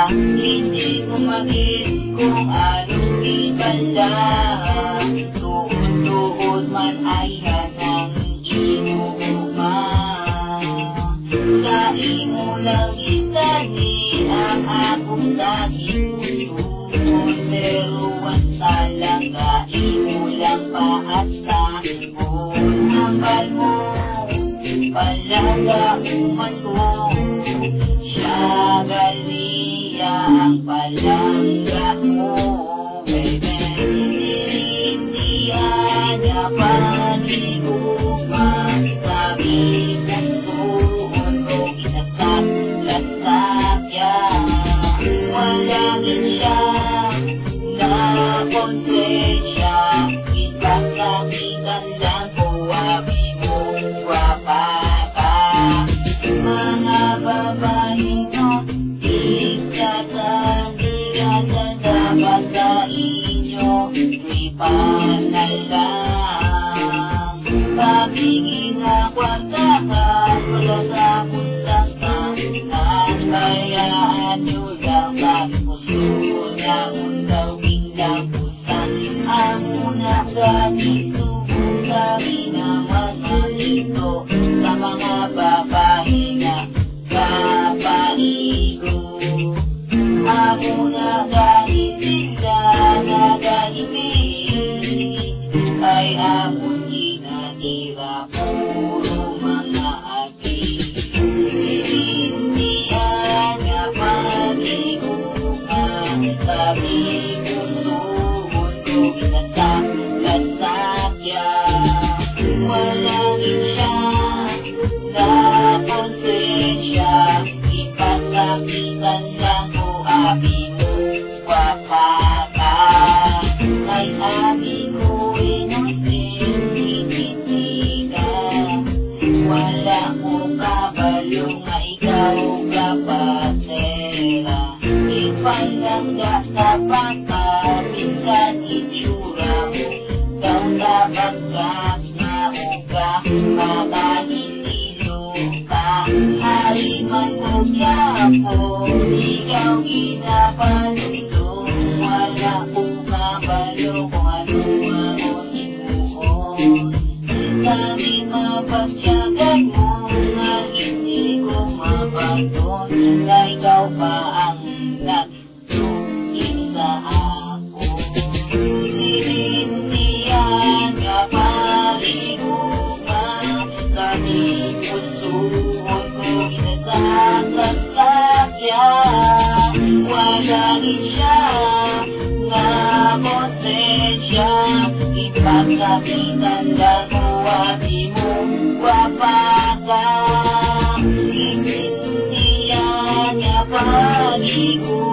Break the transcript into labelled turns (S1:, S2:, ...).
S1: Hindi ko magis kung anong ibala. Tuod-tuod man ay hanang inuuma. Sa imo lang itani ang akong dahil puso. Pero ang talaga imo lang paasahon. Hambal mo palagauman ko. Siya galia ang palangga mo, baby. Hindi niya pag-iuman. Sabi pusoon ko inasak-lasakya. Walangin siya na konsensya. Ikasakitan lang ko, abi mo guwapa ka. Mga babae mo, ikatan-ikatan dapat sa inyo, tripan na lang. Pabigin na kwartahan, wala sa pustakan, bayaan nyo lang, bakit puso niya undawin lang pusan. Ang unang gani, subong kami naman manito sa mga babae nga kapaigo. Ang unang gani sila nagahimik ay amon ginatira, puro mga agi. Hindihan nga pag-iuman, sabi pusoon ko inasak-lasakya. Walangin siya na konsensya, ipasakitan lang ko, abi mo guwapa ka. Ay abi ko innocent, tinitigan. Wala ko kabalo nga ikaw kapatera. Ipalangga sa pagkapiskan itsura mo. Ikaw nabagkat na uga, makahililo ka. Hariman ko kiyapo, ikaw ginapalulong. Wala kong kabalo kung ano ang himuon. Kami mapagtyagan mo nga hindi ko mabaton, na ikaw pa ang nagtungin sa akin. Sinindihan nga pag-iuman, kami pusoon ko inasak-lasakya. Walangin siya nga konsensya, ipasakitan lang ko, abi mo guwapa ka. Sinindihan nga pag-iuman,